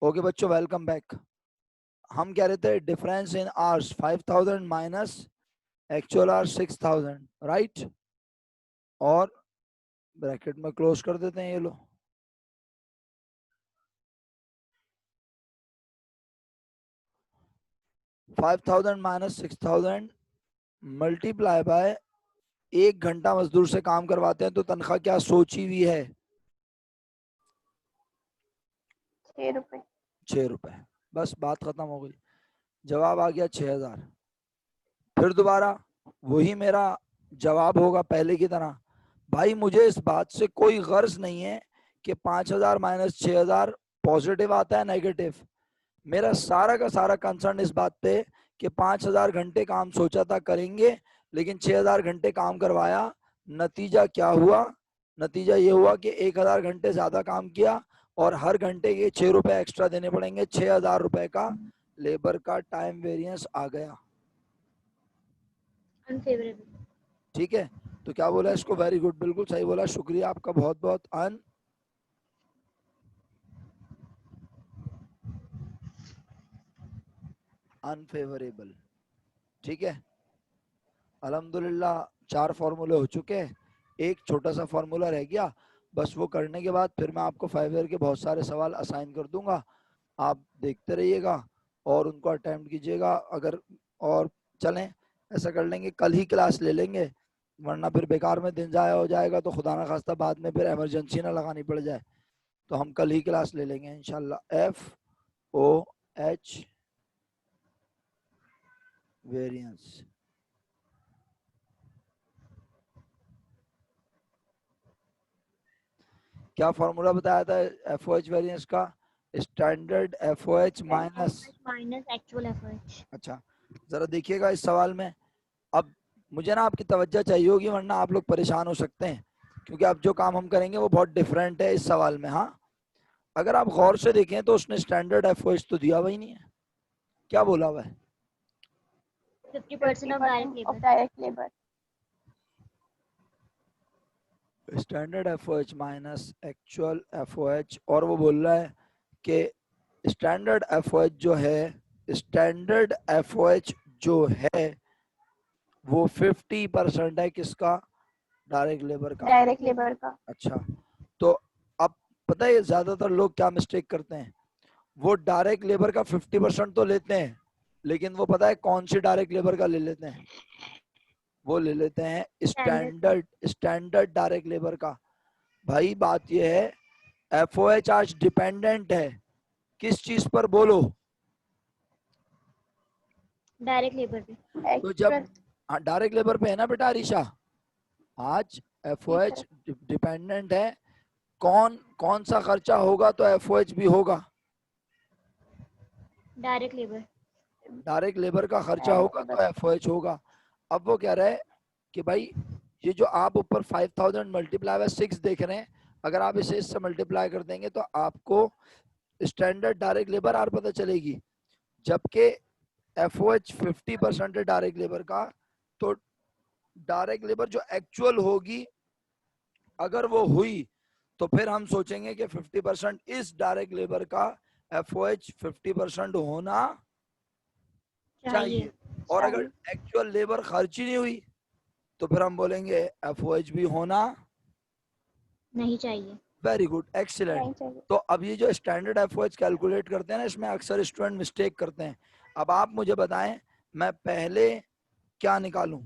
Okay बच्चों, welcome back. हम कह रहे थे difference in hours 5000 minus actual hours 6000, right. और ब्रैकेट में क्लोज कर देते हैं ये लो। $5000 माइनस 6000 मल्टीप्लाई बाय 1 घंटा मजदूर से काम करवाते हैं तो तनख्वाह क्या सोची हुई है? 6 रुपए। 6 रुपए। बस बात खत्म हो गई। जवाब आ गया 6000। फिर दोबारा वही मेरा जवाब होगा पहले की तरह। भाई मुझे इस बात से कोई गर्ज नहीं है कि 5000 माइनस 6000 पॉजिटिव आता है नेगेटिव। मेरा सारा का सारा कंसर्न इस बात पे कि 5000 घंटे काम सोचा था करेंगे, लेकिन 6000 घंटे काम करवाया। नतीजा क्या हुआ? नतीजा ये हुआ कि 1000 घंटे ज्यादा काम किया और हर घंटे के 6 रुपए एक्स्ट्रा देने पड़ेंगे। 6000 रुपए का लेबर का टाइम वेरिएंस आ गया। अनफेवरेबल। ठीक है, तो क्या बोला इसको? वेरी गुड, बिल्कुल सही बोला, शुक्रिया आपका बहुत बहुत। अनफेवरेबल। ठीक है, अल्हम्दुलिल्लाह 4 फॉर्मूले हो चुके हैं। एक छोटा सा फॉर्मूला रह गया, बस वो करने के बाद फिर मैं आपको 5 ईयर के बहुत सारे सवाल असाइन कर दूंगा। आप देखते रहिएगा और उनको अटेम्प्ट कीजिएगा। अगर और चलें, ऐसा कर लेंगे कल ही क्लास ले लेंगे, वरना फिर बेकार में दिन जाया हो जाएगा तो खुदा ना खास्ता बाद में फिर इमरजेंसी ना लगानी पड़ जाए। तो हम कल ही क्लास ले लेंगे इंशाल्लाह। FOH variance. क्या फॉर्मूला बताया था FOH वेरिएंस का? Standard FOH minus. Minus actual FOH. अच्छा, जरा देखिएगा इस सवाल में। अब मुझे ना आपकी तवज्जो चाहिए होगी, वरना आप लोग परेशान हो सकते हैं, क्योंकि अब जो काम हम करेंगे वो बहुत डिफरेंट है इस सवाल में। हाँ, अगर आप गौर से देखें तो उसने स्टैंडर्ड FOH तो दिया हुआ ही नहीं है। क्या बोला हुआ है? 50% of direct labour. Standard FOH minus actual FOH, और वो बोल रहा है कि स्टैंडर्ड FOH जो है, स्टैंडर्ड FOH जो है वो 50% है किसका? डायरेक्ट लेबर का। डायरेक्ट लेबर का। अच्छा, तो अब पता है ज्यादातर लोग क्या मिस्टेक करते हैं? वो डायरेक्ट लेबर का 50% तो लेते हैं, लेकिन वो पता है कौन सी डायरेक्ट लेबर का ले लेते हैं? वो ले लेते हैं स्टैंडर्ड डायरेक्ट लेबर का। भाई बात ये है, FOH आज डिपेंडेंट है किस चीज पर? बोलो। डायरेक्ट लेबर पे। तो जब डायरेक्ट लेबर पे है ना बेटा अरीशा, आज FOH डिपेंडेंट है। कौन कौन सा खर्चा होगा तो FOH भी होगा? Direct labour. डायरेक्ट लेबर का खर्चा होगा तो FOH होगा। अब वो कह रहा है कि भाई ये जो आप ऊपर 5000 मल्टीप्लाई बाय 6 देख रहे हैं, अगर आप इसे इससे मल्टीप्लाई कर देंगे तो आपको स्टैंडर्ड डायरेक्ट लेबर आर पता चलेगी। जबकि FOH 50% है डायरेक्ट लेबर का, तो डायरेक्ट लेबर जो एक्चुअल होगी अगर वो हुई तो फिर हम सोचेंगे कि 50% इस डायरेक्ट लेबर का FOH 50% होना चाहिए। और अगर एक्चुअल लेबर खर्च ही नहीं हुई तो फिर हम बोलेंगे FOH भी होना नहीं चाहिए। Very good, excellent. तो अब ये जो स्टैंडर्ड FOH कैलकुलेट करते हैं ना, इसमें अक्सर स्टूडेंट मिस्टेक करते हैं। अब आप मुझे बताएं, मैं पहले क्या निकालूं?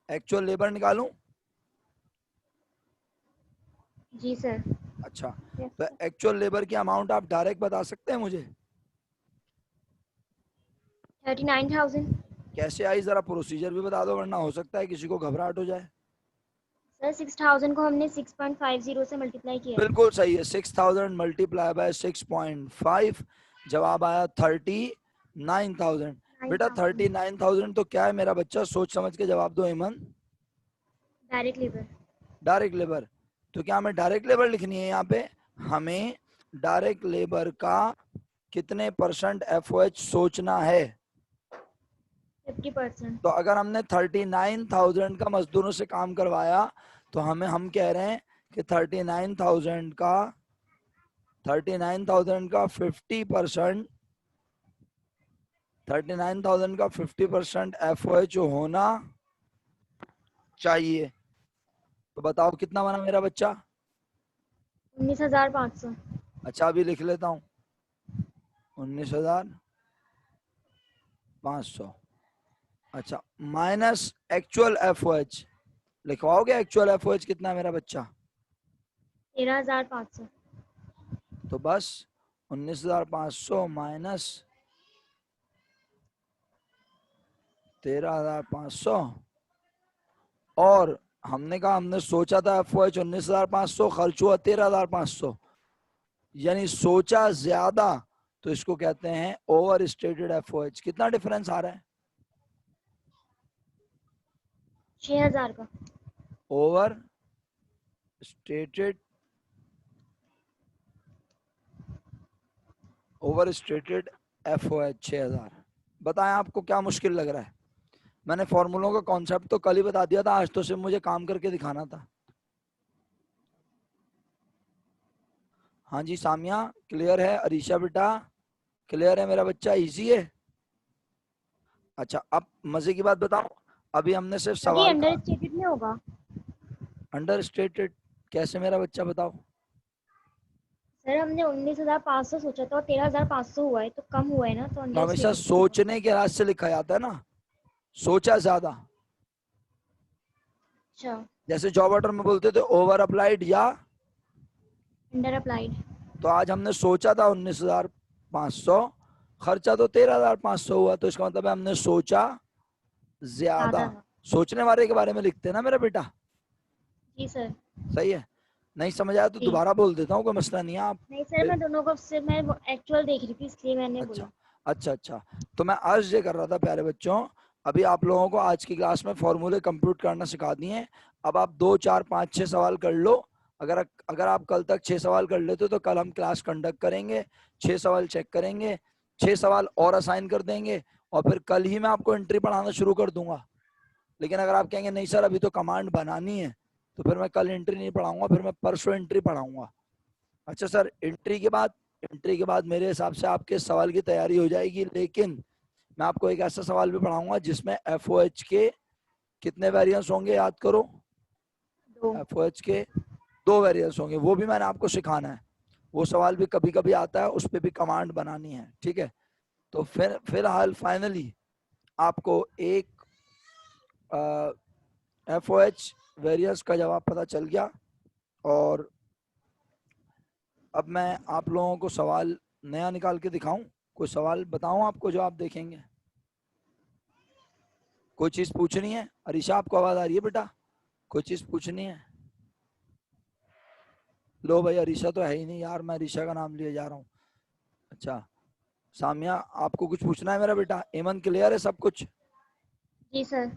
एक्चुअल लेबर निकालूं? जी सर। अच्छा, तो एक्चुअल लेबर की अमाउंट आप डायरेक्ट बता सकते हैं मुझे? 39,000। कैसे आई, जरा प्रोसीजर भी बता दो, वरना हो सकता है किसी को घबराहट हो जाए। सर 6,000 को हमने 6.50 से मल्टीप्लाई किया है। बिल्कुल सही है, 6000 मल्टीप्लाई बाय 6.5, जवाब आया 39,000। बेटा 39,000 तो क्या है मेरा बच्चा? सोच समझ के जवाब दो ईमन। Direct labour. Direct labour. तो क्या हमें डायरेक्ट लेबर लिखनी है यहाँ पे? हमें डायरेक्ट लेबर का कितने % FOH सोचना है? 50%। तो अगर हमने 39,000 का मजदूरों से काम करवाया तो हम कह रहे हैं कि 39,000 का 39,000 का 50%, 39,000 का 50% FOH होना चाहिए। तो बताओ कितना बना मेरा बच्चा? 19,500। अच्छा अभी लिख लेता हूँ, 19,500। अच्छा माइनस एक्चुअल FOH लिखवाओगे? एक्चुअल FOH कितना है मेरा बच्चा? 13,500। तो बस 19,500 माइनस 13,500, और हमने कहा हमने सोचा था FOH 19,500, खर्च हुआ 13,500, यानी सोचा ज्यादा, तो इसको कहते हैं ओवर स्टेटेड FOH। कितना डिफरेंस आ रहा है? 6,000 का। Over stated, over stated FOH 6,000। बताएं आपको क्या मुश्किल लग रहा है? मैंने फॉर्मूलों का कॉन्सेप्ट तो कल ही बता दिया था, आज तो सिर्फ मुझे काम करके दिखाना था। हाँ जी सामिया क्लियर है? अरीशा बेटा क्लियर है मेरा बच्चा? इजी है? अच्छा अब मजे की बात बताओ, अभी हमने सिर्फ सर ये सवाल का अंडर स्टेटेड में होगा? अंडर स्टेटेड कैसे मेरा बच्चा बताओ? सर हमने 19,500 सोचा था और 13,500 हुआ है, तो कम हुआ है ना, तो तो अंडर हमेशा स्टेटेड में होगा। सोचने के राज से लिखा जाता है ना, सोचा ज्यादा। अच्छा। जैसे जॉब ऑर्डर में बोलते थे ओवर अप्लाइड या, अंडर अप्लाइड। तो आज हमने सोचा था 19,500, खर्चा तो 13,500 हुआ, तो इसका मतलब है हमने सोचा ज्यादा। ज़्यादा था। सोचने वाले के बारे में लिखते हैं ना मेरा बेटा। जी सर। सही है? नहीं समझ आया तो जी। दोबारा बोल देता हूँ, कोई मसला नहीं है। आप नहीं सर, मैं दोनों को सिर्फ मैं एक्चुअल देख रही थी, इसलिए मैंने अच्छा बोला। अच्छा अच्छा, तो मैं अर्ज ये कर रहा था प्यारे बच्चों, अभी आप लोगों को आज की क्लास में फॉर्मूले कंप्यूट करना सिखा दिए। अब आप 2 4 5 6 सवाल कर लो। अगर अगर आप कल तक 6 सवाल कर लेते हो तो कल हम क्लास कंडक्ट करेंगे, 6 सवाल चेक करेंगे, 6 सवाल और असाइन कर देंगे, और फिर कल ही मैं आपको एंट्री पढ़ाना शुरू कर दूंगा। लेकिन अगर आप कहेंगे नहीं सर अभी तो कमांड बनानी है, तो फिर मैं कल एंट्री नहीं पढ़ाऊंगा, फिर मैं परसों एंट्री पढ़ाऊंगा। अच्छा सर, एंट्री के बाद मेरे हिसाब से आपके सवाल की तैयारी हो जाएगी, लेकिन मैं आपको एक ऐसा सवाल भी पढ़ाऊंगा जिसमें FOH के कितने वेरिएंस होंगे याद करो? 2। FOH के 2 वेरिएंस होंगे, वो भी मैंने आपको सिखाना है। वो सवाल भी कभी कभी आता है, उस पर भी कमांड बनानी है, ठीक है? तो फिर फिलहाल फाइनली आपको एक FOH वेरिएंस का जवाब पता चल गया। और अब मैं आप लोगों को सवाल नया निकाल के दिखाऊं? कोई सवाल बताऊं आपको जो आप देखेंगे? कोई चीज पूछनी है? अरीशा आपको आवाज आ रही है बेटा? कोई चीज पूछनी है? लो भाई, अरीशा तो है ही नहीं यार, मैं अरीशा का नाम लिए जा रहा हूँ। अच्छा सामिया आपको कुछ पूछना है मेरा बेटा? एमन क्लियर है सब कुछ? जी सर।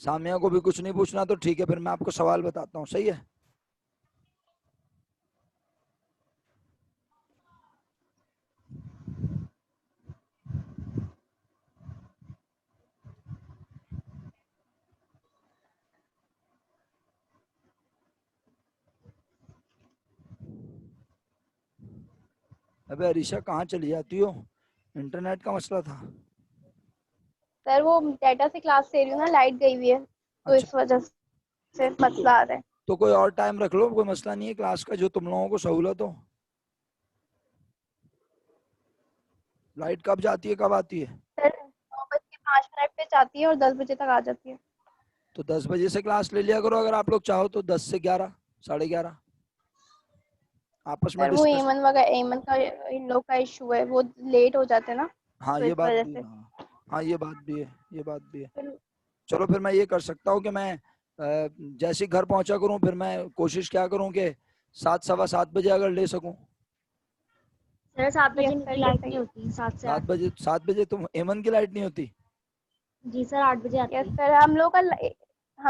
सामिया को भी कुछ नहीं पूछना तो ठीक है, फिर मैं आपको सवाल बताता हूँ, सही है? अबे अरीशा कहाँ चली जाती हो? इंटरनेट का मसला था? सर वो डाटा से क्लास ले रही हूँ ना, लाइट गई हुई है तो अच्छा इस वजह से तो, मसला आ रहा है। तो कोई और टाइम रख लो, कोई मसला नहीं है क्लास का, जो तुम लोगों को सहूलत हो। लाइट कब जाती है कब आती है? सर 9:05 पे जाती है और 10 बजे तक आ जाती है। तो 10 बजे से क्लास ले लिया करो, अगर आप लोग चाहो तो 10 से 11, 11:30 आपस में सर वो डिस्कस। एमन का इन लोग का इशू है, वो लेट हो जाते हैं ना, हाँ तो ये इस बात वजह भी है, से। हाँ हाँ ये बात भी है, ये बात भी है। फिर चलो फिर मैं ये कर सकता हूँ कि मैं जैसे ही घर पहुंचा करूँ, फिर मैं कोशिश क्या करूँ कि 7 सवा 7 बजे अगर ले सकूँ। सर 7 बजे यस सर, इनकी ये लाइट सही नहीं है। होती, 7 से 7 8। बजे, 7 बजे तुम एमन की लाइट नहीं होती? जी सर, 8 बजे आती यस है। सर, हम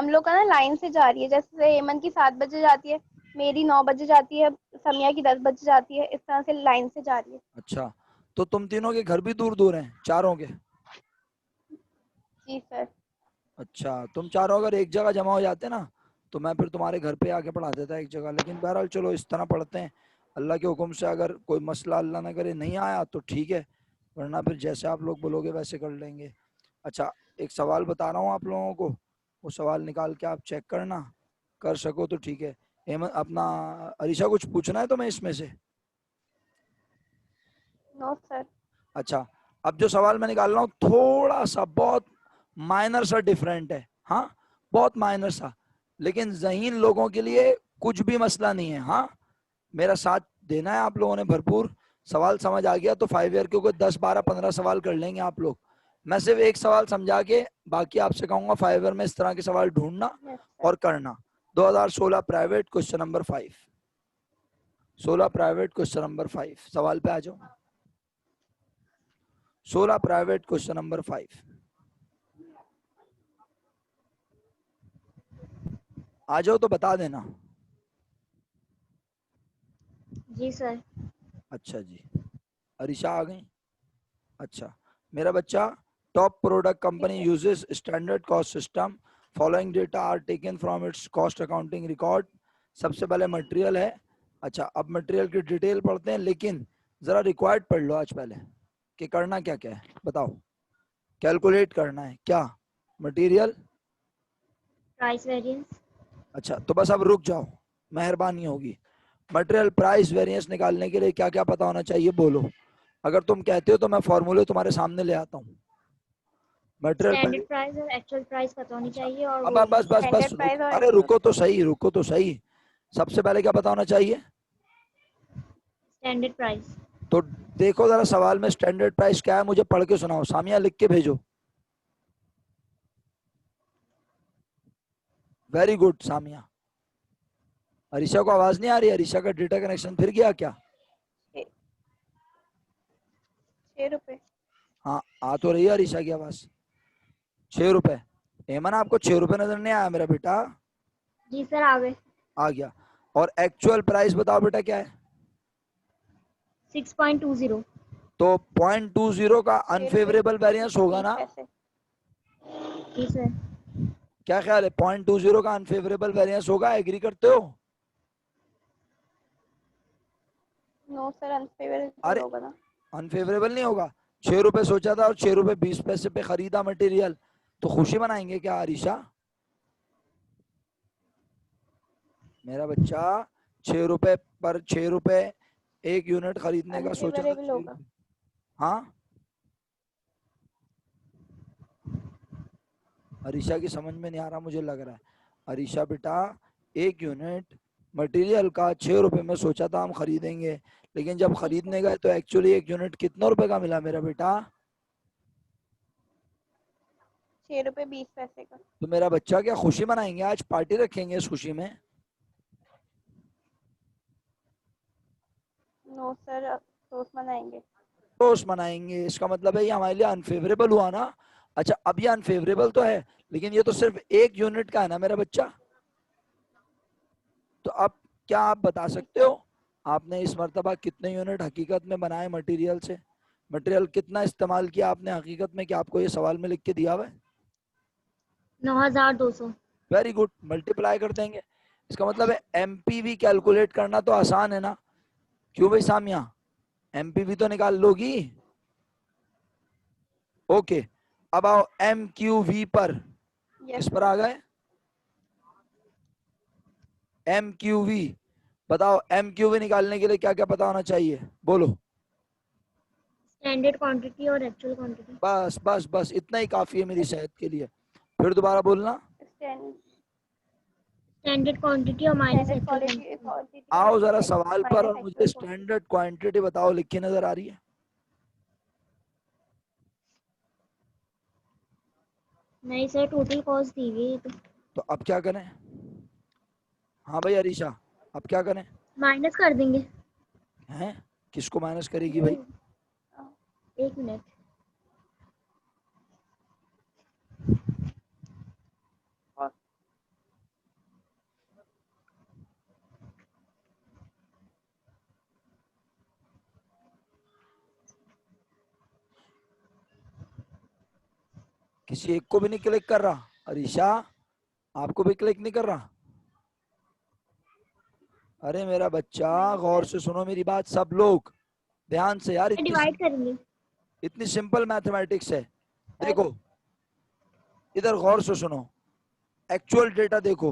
लोग का ना लाइन से जा रही है, जैसे एमन की 7 बजे जाती है, मेरी 9 बजे जाती है, समिया की 10 बजे जाती है, इस तरह से लाइन से जा रही है। अच्छा तो तुम तीनों के घर भी दूर दूर हैं, चारों के? जी सर। अच्छा तुम चारों अगर एक जगह जमा हो जाते ना, तो मैं फिर तुम्हारे घर पे आके पढ़ा देता एक जगह। लेकिन बहरहाल चलो इस तरह पढ़ते हैं, अल्लाह के हुक्म से अगर कोई मसला अल्लाह ना करे नहीं आया तो ठीक है, वरना फिर जैसे आप लोग बोलोगे वैसे कर लेंगे। अच्छा, एक सवाल बता रहा हूँ आप लोगों को, वो सवाल निकाल के आप चेक करना, कर सको तो ठीक है। अपना अरीशा कुछ पूछना है तुम्हें इसमें से? No sir. अच्छा, अब जो सवाल मैं निकाल रहा हूँ थोड़ा सा बहुत माइनर सा डिफरेंट है, हाँ बहुत माइनर सा, लेकिन ज़हीन लोगों के लिए कुछ भी मसला नहीं है। हाँ, मेरा साथ देना है आप लोगों ने भरपूर। सवाल समझ आ गया तो 5 ईयर के ऊपर 10 12 15 सवाल कर लेंगे आप लोग। मैं सिर्फ एक सवाल समझा के बाकी आपसे कहूंगा 5 ईयर में इस तरह के सवाल ढूंढना यस और सर। करना। 2016 private question number 5, 16 private question number 5, सवाल पे आ जाओ। 16 प्राइवेट क्वेश्चन नंबर 5, आ जाओ तो बता देना। जी सर। अच्छा जी, अरीशा आ गई। अच्छा, मेरा बच्चा, top product company uses standard cost system, following data are taken from its cost accounting record. सबसे पहले मटेरियल है। अच्छा, अब मटेरियल की डिटेल पढ़ते हैं, लेकिन जरा रिक्वायर्ड पढ़ लो आज पहले कि करना क्या क्या है, बताओ। कैलकुलेट करना है क्या? मटेरियल। Price variance. अच्छा, तो बस अब रुक जाओ, मेहरबानी होगी। मटेरियल प्राइस वेरिएंस निकालने के लिए क्या क्या पता होना चाहिए बोलो। अगर तुम कहते हो तो मैं फॉर्मूले तुम्हारे सामने ले आता हूँ। मटेरियल स्टैंडर्ड प्राइस और एक्चुअल प्राइस पता होनी अच्छा, चाहिए, और अब वो बस बस बस स्टैंडर्ड प्राइस और अरे एक्चुअल रुको तो प्राइस। सही, रुको तो सही। सबसे पहले क्या पता होना चाहिए? Standard price. तो देखो जरा सवाल में स्टैंडर्ड प्राइस क्या है, मुझे पढ़ के सुनाओ। सामिया लिख के भेजो। Very good Samia. अरीशा को आवाज नहीं आ रही? अरीशा का डेटा कनेक्शन फिर गया क्या? 6 रुपए। हाँ, आ तो रही है अरीशा की आवाज। 6 रुपए। हेमन, आपको 6 रुपए नजर नहीं आया मेरा बेटा? जी सर, आ गए। आ गया। और एक्चुअल प्राइस बताओ बेटा क्या है? 6.20। तो 0.20 का 6 रुपए अनफेवरेबल वेरिएंस होगा 20 ना? पैसे। जी सर। क्या ख्याल है, 0.20 का अनफेवरेबल वेरिएंस होगा? एग्री करते हो? नो सर, अनफेवरेबल अरे होगा ना। अनफेवरेबल नहीं होगा। 6 रुपए सोचा था और 6 रुपए 20 पैसे पे खरीदा मटेरियल, तो खुशी मनाएंगे क्या अरीशा? मेरा बच्चा, 6 रुपए पर 6 रुपए 1 यूनिट खरीदने का सोचा था, अनफेवरेबल छह होगा। रुपए हाँ, अरीशा की समझ में नहीं आ रहा मुझे लग रहा है। अरीशा बेटा, 1 यूनिट मटेरियल का 6 रुपए में सोचा था हम खरीदेंगे, लेकिन जब जी सर। खरीदने गए तो एक्चुअली 1 यूनिट कितने रुपए का मिला मेरा बेटा? 6 रुपए 20 पैसे का। तो मेरा बच्चा, क्या खुशी मनाएंगे? आज पार्टी रखेंगे इस खुशी में? नो सर, अफसोस मनाएंगे। रोज मनाएंगे, इसका मतलब है ये हमारे लिए अनफेवरेबल हुआ ना। अच्छा, अब ये अनफेवरेबल तो है, लेकिन ये तो सिर्फ 1 यूनिट का है ना मेरा बच्चा। तो अब क्या आप बता जी सकते सर। हो आपने इस मर्तबा कितने यूनिट हकीकत में बनाए मटेरियल से? मटेरियल कितना इस्तेमाल किया आपने हकीकत में, क्या आपको ये सवाल में लिख के दिया हुआ है? 9,200। वेरी गुड, मल्टीप्लाई कर देंगे। इसका मतलब है एमपीवी कैलकुलेट करना तो आसान है ना? क्यों भाई सामिया, एमपीवी तो निकाल लोगी? ओके, अब आओ एमक्यूवी पर। यस किस पर सर। आ गए? एमक्यूवी। बताओ एमक्यूवी निकालने के लिए क्या क्या पता होना चाहिए, बोलो। स्टैंडर्ड क्वांटिटी और एक्चुअल क्वांटिटी। बस बस बस इतना ही काफी है मेरी सेहत के लिए। फिर दोबारा बोलना। स्टैंडर्ड क्वांटिटी और minus standard actual quality quantity. Quantity और आओ जरा सवाल पर, माइनस और मुझे एक्चुअल क्वांटिटी। स्टैंडर्ड क्वांटिटी बताओ, लिखी नजर आ रही है? नहीं सर, टोटल कॉस्ट दी हुई है ये तो। तो अब क्या करें? हाँ भाई अरीशा, अब क्या करें? माइनस कर देंगे। हैं? किसको माइनस करेगी ये भाई? 1 मिनट। और किसी एक को भी नहीं क्लिक कर रहा? अरीशा, आपको भी क्लिक नहीं कर रहा? अरे मेरा बच्चा गौर से सुनो मेरी बात, सब लोग ध्यान से यार, डिवाइड करेंगे। इतनी सिंपल मैथमेटिक्स है। सर देखो इधर गौर से सुनो, एक्चुअल डेटा देखो,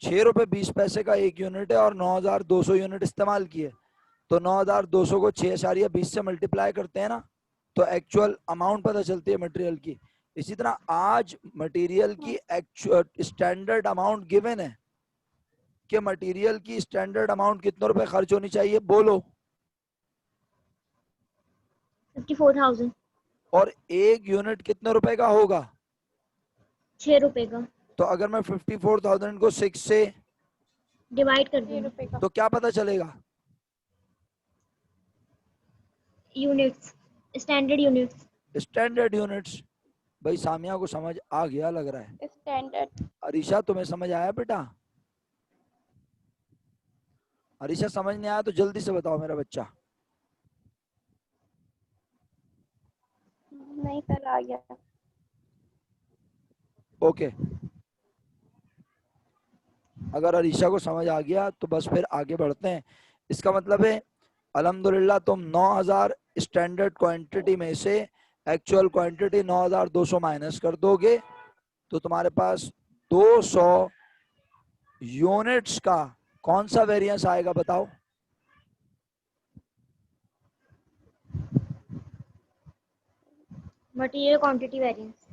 6 रुपए 20 पैसे का एक यूनिट है और 9,200 यूनिट इस्तेमाल किए, तो 9,200 को 6.20 से मल्टीप्लाई करते हैं ना, तो एक्चुअल अमाउंट पता चलती है मटेरियल की। इसी तरह आज मटेरियल की एक्चुअल स्टैंडर्ड अमाउंट गिवन है कि मटेरियल की स्टैंडर्ड अमाउंट कितने रुपए खर्च होनी चाहिए, बोलो। 54,000। और एक यूनिट कितने रुपए का होगा? 6 रुपए का। तो अगर मैं 54,000 को 6 से डिवाइड कर 6 देंगे। रुपए का। तो क्या पता चलेगा? Units, standard units. Standard units. भाई सामिया को समझ आ गया लग रहा है। स्टैंडर्ड। अरीशा तुम्हें समझ आया बेटा? अरीशा समझ नहीं आया तो जल्दी से बताओ मेरा बच्चा। नहीं सर, आ गया। ओके, अगर अरीशा को समझ आ गया तो बस फिर आगे बढ़ते हैं। इसका मतलब है अल्हम्दुलिल्लाह तुम 9,000 स्टैंडर्ड क्वांटिटी में से एक्चुअल क्वांटिटी 9,200 माइनस कर दोगे तो तुम्हारे पास 200 यूनिट्स का कौन सा वेरिएंस आएगा बताओ? Material quantity variance.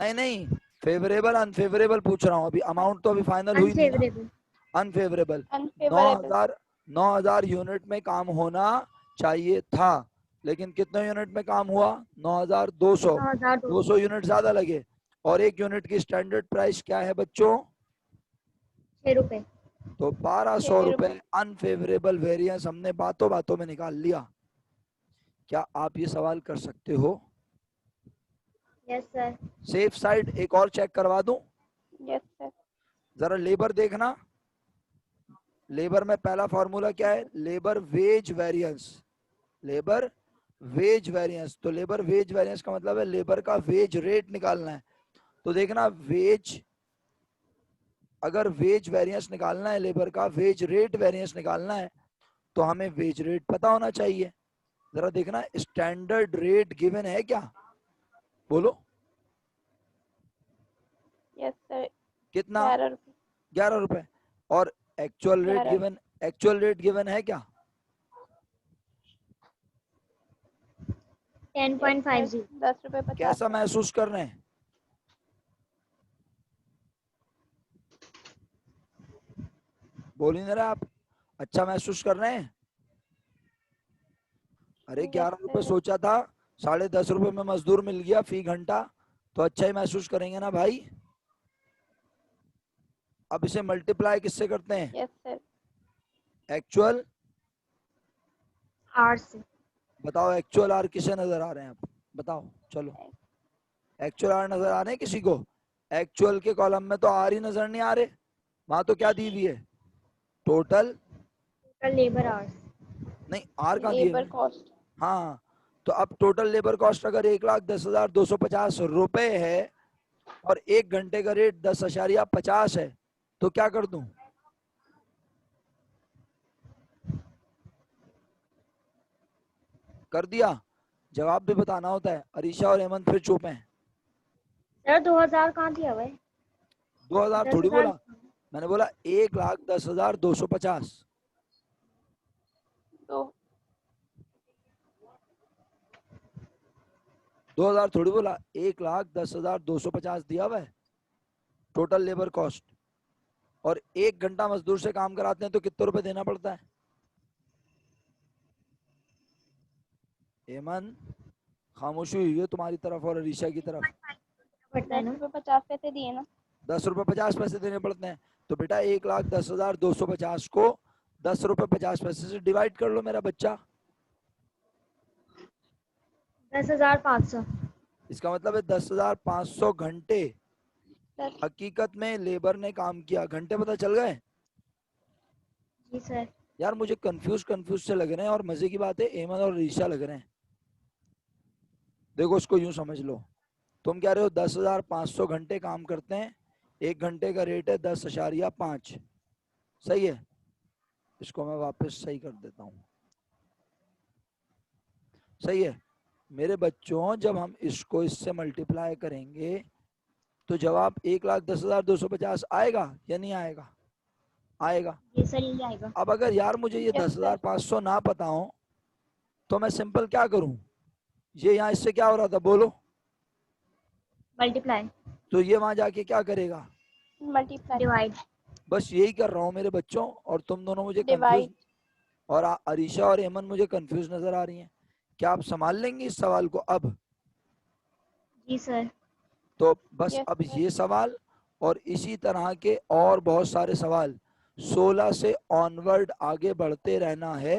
नहीं नहीं, फेवरेबल अनफेवरेबल पूछ रहा हूँ, अभी अमाउंट तो अभी फाइनल हुई नहीं ना। अनफेवरेबल। अनफेवरेबल। अनफेवरेबल। 9,000 यूनिट में काम होना चाहिए था, लेकिन कितने यूनिट में काम हुआ? 9,200। 9,200। 200 यूनिट ज्यादा लगे। और एक यूनिट की स्टैंडर्ड प्राइस क्या है बच्चों? 6 रुपए। तो 1,200 रुपए अनफेवरेबल वेरिएंस हमने बातों बातों में निकाल लिया। क्या आप ये सवाल कर सकते हो? Yes sir. सेफ साइड एक और चेक करवा दूं? Yes sir. जरा लेबर देखना। लेबर में पहला फॉर्मूला क्या है? Labour wage variance. Labour wage variance, तो लेबर वेज वेरिएंस का मतलब है लेबर का वेज रेट निकालना है। तो देखना वेज, अगर वेज वेरिएंस निकालना है, लेबर का वेज रेट वेरिएंस निकालना है, तो हमें वेज रेट पता होना चाहिए। जरा देखना स्टैंडर्ड रेट गिवन है क्या, बोलो। Yes sir. कितना? 11 रुपए। 11 रुपए। और actual rate 11। Given, actual rate given है क्या? 10.50। 10 रुपए 50 कैसा पैसे। महसूस कर रहे हैं? बोल ही नहीं रहे आप। अच्छा महसूस कर रहे हैं? अरे 11 रुपए सर। सोचा था, 10.5 रुपए में मजदूर मिल गया फी घंटा, तो अच्छा ही महसूस करेंगे ना भाई। अब इसे मल्टीप्लाई किससे करते हैं? Yes sir. एक्चुअल आर से। बताओ, एक्चुअल आर किसे नजर आ रहे हैं आप बताओ? चलो, एक्चुअल आर नजर आ रहे हैं किसी को? एक्चुअल के कॉलम में तो आर ही नजर नहीं आ रहे, वहां तो क्या दी हुई है? टोटल। Labour hours. नहीं, आर कहाँ दिए लेबर हुए? कॉस्ट। हाँ, तो अब टोटल लेबर कॉस्ट अगर 1,10,250 रुपए है और 1 घंटे का रेट 10.50 है, तो क्या कर दूं? कर दिया? जवाब भी बताना होता है। अरीशा और हेमंत फिर चुप हैं। सर 2,000 कहाँ दिया हुआ है? 2,000 थोड़ी 10,000। बोला, मैंने बोला 1,10,250। तो 2,000 थोड़ी बोला, 1,10,250 दिया हुआ है टोटल लेबर कॉस्ट। और 1 घंटा मजदूर से काम कराते हैं तो कितने रुपए देना पड़ता है? हेमंत खामोशी हुई है तुम्हारी तरफ और अरीशा की तरफ। पड़ता है 10 ना। रुपए 50 पैसे दिए ना। 10 रुपए 50 पैसे देने पड़ते हैं। तो बेटा 1,10,250 को 10 रुपए 50 पैसे से डिवाइड कर लो मेरा बच्चा। 10,500। इसका मतलब है 10,500 घंटे 10। हकीकत में लेबर ने काम किया। घंटे पता चल गए? जी सर। यार मुझे कंफ्यूज कंफ्यूज से लग रहे हैं, और मजे की बात है एमन और रीशा लग रहे हैं। देखो उसको यूं समझ लो, तुम कह रहे हो 10,500 घंटे काम करते हैं, 1 घंटे का रेट है 10.5, सही है। इसको मैं वापस सही कर देता हूँ। सही है मेरे बच्चों, जब हम इसको इससे मल्टीप्लाई करेंगे तो जवाब 1,10,250 आएगा या नहीं आएगा? आएगा। जी सर ये आएगा। अब अगर यार मुझे ये Yes, sir. 10,500 ना पता हो तो मैं सिंपल क्या करूं? ये यहाँ इससे क्या हो रहा था बोलो? मल्टीप्लाई, तो ये वहां जाके क्या करेगा? Multiply. डिवाइड। बस यही कर रहा हूँ मेरे बच्चों, और तुम दोनों मुझे कंफ्यूज, Divide. और अरीशा और एमन मुझे कंफ्यूज नजर आ रही हैं। क्या आप संभाल लेंगे इस सवाल को अब? जी सर। तो बस Yes, अब sir. ये सवाल और इसी तरह के और बहुत सारे सवाल 16 से ऑनवर्ड आगे बढ़ते रहना है।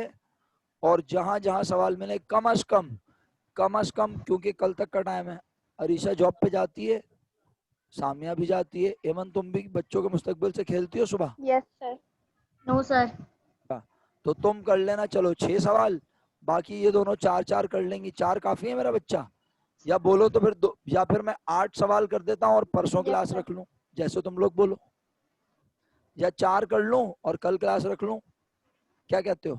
और जहां जहां सवाल मिले कम अज कम, क्योंकि कल तक का टाइम है, अरीशा जॉब पे जाती है, सामिया भी जाती है, एमन तुम भी बच्चों के मुस्तकबिल से खेलती हो सुबह, Yes, sir. No sir. तो तुम कर लेना चलो 6 सवाल, बाकी ये दोनों 4-4 कर लेंगी। 4 काफी है मेरा बच्चा? या बोलो तो फिर या फिर मैं 8 सवाल कर देता हूँ और परसों Yes, क्लास sir. रख लूँ, जैसे तुम लोग बोलो। या 4 कर लूँ और कल क्लास रख लूँ, क्या कहते हो?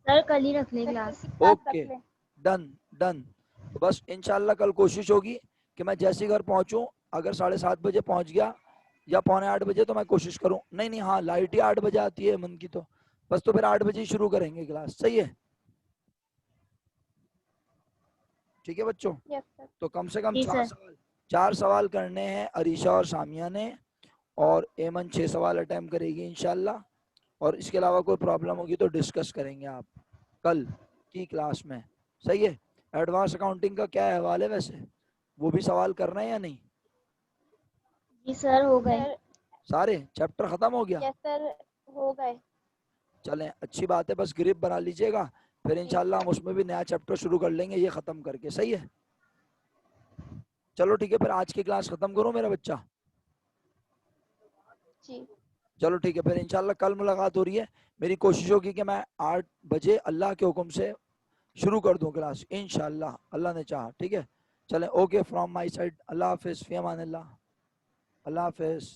सर कल ही रख ले Sir, क्लास। कितनी class ओके रख लें? Done done. तो बस इंशाल्लाह कल कोशिश होगी कि मैं जैसे ही घर पहुंचूं, अगर 7:30 बजे पहुंच गया या 7:45 बजे, तो मैं कोशिश करूं, नहीं हाँ लाइट ही 8 बजे आती है मन की, तो बस तो फिर 8 बजे ही शुरू करेंगे क्लास। सही है? ठीक है बच्चों, Yes, sir. तो कम से कम जी सर। 4 सवाल करने हैं अरीशा और सामिया ने, और एमन 6 सवाल अटेम्प्ट करेगी इंशाल्लाह। और इसके अलावा कोई प्रॉब्लम होगी तो डिस्कस करेंगे आप कल की क्लास में। सही है? एडवांस अकाउंटिंग का क्या अहवाल है वैसे, वो भी सवाल करना है या नहीं? जी सर हो गए। Sir, सारे चैप्टर खत्म हो गया? yes, sir. हो गए. चलें अच्छी बात है, बस ग्रिप बना लीजिएगा, फिर जी. इंशाल्लाह हम उसमें भी नया चैप्टर शुरू कर लेंगे ये खत्म करके। सही है? चलो ठीक है, फिर आज की क्लास खत्म करो मेरा बच्चा। जी. चलो ठीक है, फिर इंशाल्लाह कल मुलाकात हो रही है। मेरी कोशिश होगी कि मैं 8 बजे अल्लाह के हुक्म से शुरू कर दूं क्लास इंशाल्लाह, अल्लाह ने चाहा। ठीक है, चलें, ओके फ्रॉम माय साइड, अल्लाह हाफिज़, फी अमानिल्लाह, अल्लाह हाफिज़।